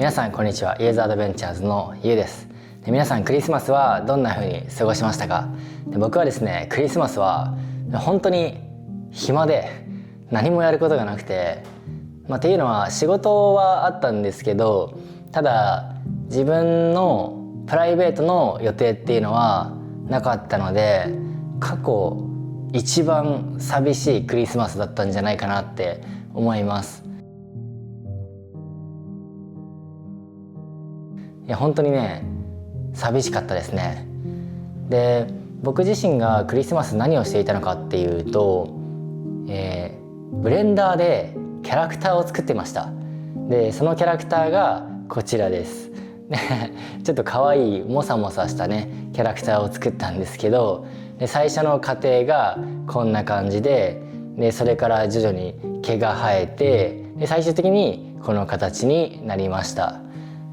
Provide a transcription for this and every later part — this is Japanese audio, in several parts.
皆さんこんにちは。イエーズアドベンチャーズのゆうです。皆さんクリスマスはどんな風に過ごしましたか？僕はですね、クリスマスは本当に暇で何もやることがなくて、っていうのは仕事はあったんですけど、ただ自分のプライベートの予定っていうのはなかったので、過去一番寂しいクリスマスだったんじゃないかなって思います。いや本当にね、寂しかったですね。で、僕自身がクリスマス何をしていたのかっていうと、ブレンダーでキャラクターを作ってました。で、そのキャラクターがこちらです。ちょっと可愛いモサモサしたねキャラクターを作ったんですけど、で最初の過程がこんな感じで、それから徐々に毛が生えて、で最終的にこの形になりました。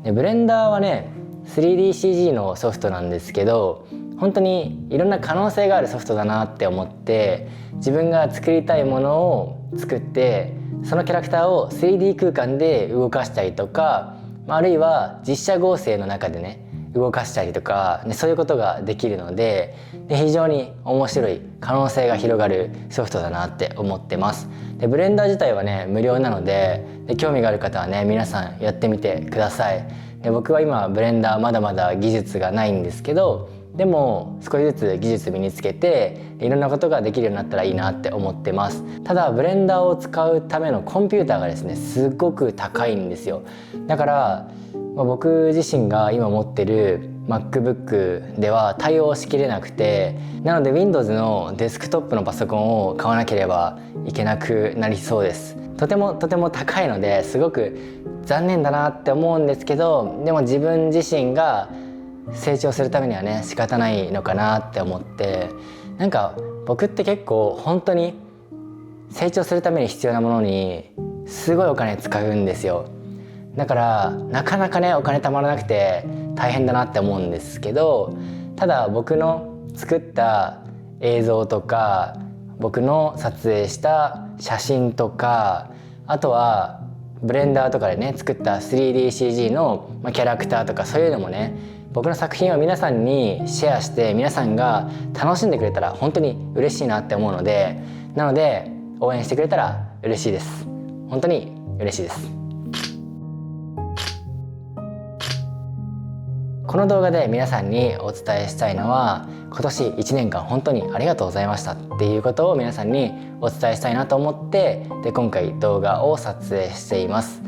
でブレンダーはね 3DCG のソフトなんですけど、本当にいろんな可能性があるソフトだなって思って、自分が作りたいものを作って、そのキャラクターを 3D 空間で動かしたりとか、あるいは実写合成の中でね動かしたりとか、そういうことができるので、非常に面白い可能性が広がるソフトだなって思ってます。でブレンダー自体はね無料なので、興味がある方はね皆さんやってみてください。で僕は今ブレンダーまだまだ技術がないんですけど、でも少しずつ技術身につけていろんなことができるようになったらいいなって思ってます。ただブレンダーを使うためのコンピューターがですねすっごく高いんですよ。だから僕自身が今持ってる MacBook では対応しきれなくて、なので Windows のデスクトップのパソコンを買わなければいけなくなりそうです。とても高いのですごく残念だなって思うんですけど、でも自分自身が成長するためにはね仕方ないのかなって思って、なんか僕って結構本当に成長するために必要なものにすごいお金使うんですよ。だからなかなかねお金貯まらなくて大変だなって思うんですけど、ただ僕の作った映像とか僕の撮影した写真とか、あとはブレンダーとかでね作った 3DCG のキャラクターとか、そういうのもね僕の作品を皆さんにシェアして皆さんが楽しんでくれたら本当に嬉しいなって思うので、なので応援してくれたら嬉しいです。本当に嬉しいです。この動画で皆さんにお伝えしたいのは、今年1年間本当にありがとうございましたっていうことを皆さんにお伝えしたいなと思って、今回動画を撮影しています。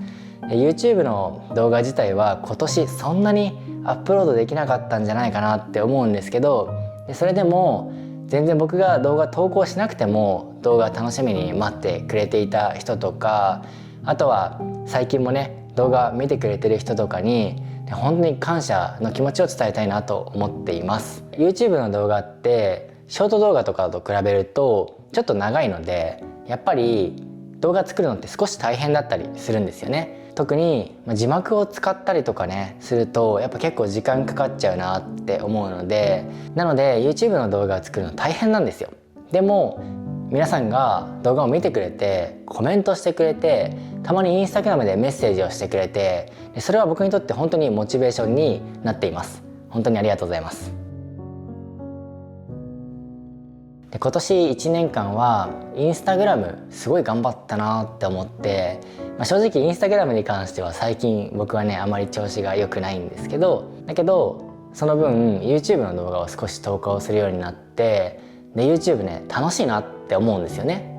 YouTube の動画自体は今年そんなにアップロードできなかったんじゃないかなって思うんですけど、それでも全然僕が動画投稿しなくても動画楽しみに待ってくれていた人とか、あとは最近もね動画見てくれてる人とかに本当に感謝の気持ちを伝えたいなと思っています。 YouTube の動画ってショート動画とかと比べるとちょっと長いので、やっぱり動画作るのって少し大変だったりするんですよね。特に字幕を使ったりとかねするとやっぱ結構時間かかっちゃうなって思うので、なので YouTube の動画を作るの大変なんですよ。でも皆さんが動画を見てくれてコメントしてくれて、たまにインスタグラムでメッセージをしてくれて、それは僕にとって本当にモチベーションになっています。本当にありがとうございます。で今年1年間はインスタグラムすごい頑張ったなって思って、正直インスタグラムに関しては最近僕はねあまり調子が良くないんですけど、その分 YouTube の動画を少し投稿するようになって、で YouTube ね楽しいなって思うんですよね。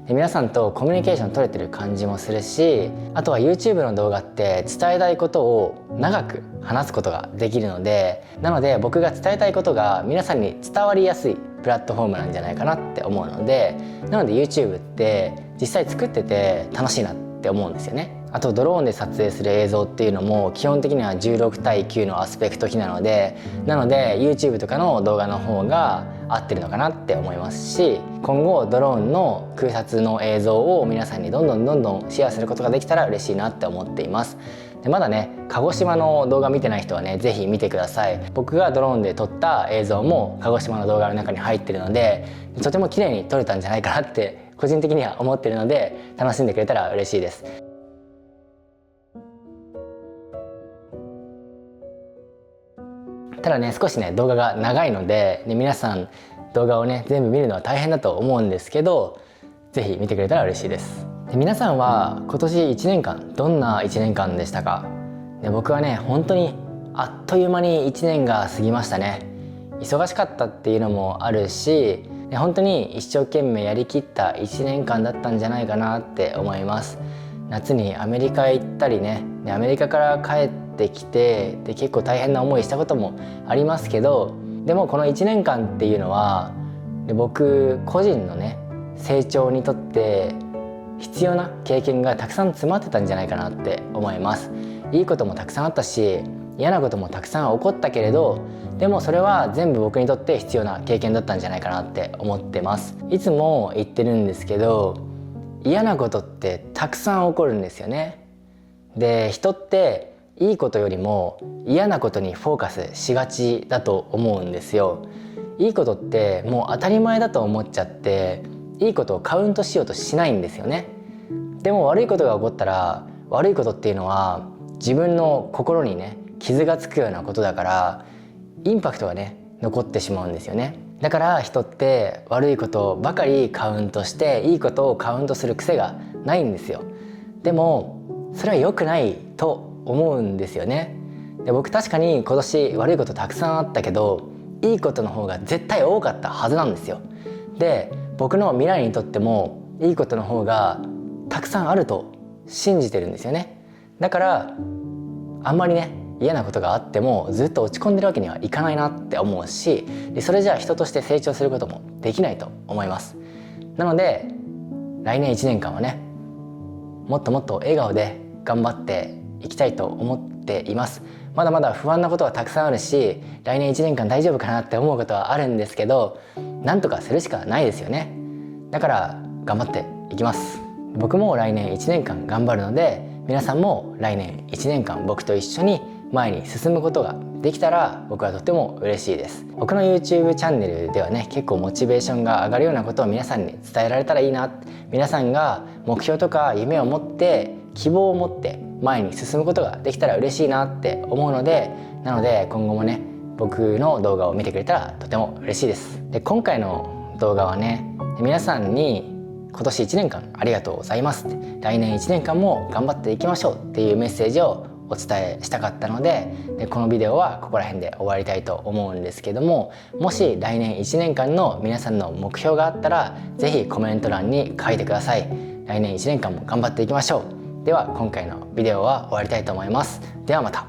で皆さんとコミュニケーション取れてる感じもするし、あとは YouTube の動画って伝えたいことを長く話すことができるので、なので僕が伝えたいことが皆さんに伝わりやすいプラットフォームなんじゃないかなって思うので、なので YouTube って実際作ってて楽しいなって思うんですよね。あとドローンで撮影する映像っていうのも基本的には16対9のアスペクト比なので、YouTube とかの動画の方が合ってるのかなって思いますし、今後ドローンの空撮の映像を皆さんにどんどんシェアすることができたら嬉しいなって思っています。でまだね鹿児島の動画見てない人はねぜひ見てください。僕がドローンで撮った映像も鹿児島の動画の中に入ってるので、とても綺麗に撮れたんじゃないかなって個人的には思ってるので、楽しんでくれたら嬉しいです。ただね少しね動画が長いので、皆さん動画をね全部見るのは大変だと思うんですけど、ぜひ見てくれたら嬉しいです。皆さんは今年1年間どんな1年間でしたか？僕はね本当にあっという間に1年が過ぎましたね。忙しかったっていうのもあるし、本当に一生懸命やりきった1年間だったんじゃないかなって思います。夏にアメリカへ行ったりね、アメリカから帰ってきて、結構大変な思いしたこともありますけど、でもこの1年間っていうのは僕個人のね成長にとって必要な経験がたくさん詰まってたんじゃないかなって思います。いいこともたくさんあったし、嫌なこともたくさん起こったけれど、でもそれは全部僕にとって必要な経験だったんじゃないかなって思ってます。いつも言ってるんですけど、嫌なことってたくさん起こるんですよね。で、人っていいことよりも嫌なことにフォーカスしがちだと思うんですよ。いいことってもう当たり前だと思っちゃって、いいことをカウントしようとしないんですよね。でも悪いことが起こったら、悪いことっていうのは自分の心にね傷がつくようなことだから、インパクトがね残ってしまうんですよね。だから人って悪いことばかりカウントして、いいことをカウントする癖がないんですよ。でもそれは良くないと思うんですよね。で、僕確かに今年悪いことたくさんあったけど、いいことの方が絶対多かったはずなんですよ。で、僕の未来にとってもいいことの方がたくさんあると信じてるんですよね。だからあんまりね嫌なことがあってもずっと落ち込んでるわけにはいかないなって思うし、それじゃあ人として成長することもできないと思います。なので来年1年間はねもっともっと笑顔で頑張っていきたいと思っています。まだまだ不安なことはたくさんあるし、来年1年間大丈夫かなって思うことはあるんですけど、なんとかするしかないですよね。だから頑張っていきます。僕も来年1年間頑張るので、皆さんも来年1年間僕と一緒に前に進むことができたら僕はとても嬉しいです。僕の YouTube チャンネルではね結構モチベーションが上がるようなことを皆さんに伝えられたらいいな、皆さんが目標とか夢を持って希望を持って前に進むことができたら嬉しいなって思うので、なので今後もね僕の動画を見てくれたらとても嬉しいです。で、今回の動画はね皆さんに今年1年間ありがとうございますって、来年1年間も頑張っていきましょうっていうメッセージをお伝えしたかったので、このビデオはここら辺で終わりたいと思うんですけども、もし来年1年間の皆さんの目標があったらぜひコメント欄に書いてください。来年1年間も頑張っていきましょう。では今回のビデオは終わりたいと思います。ではまた。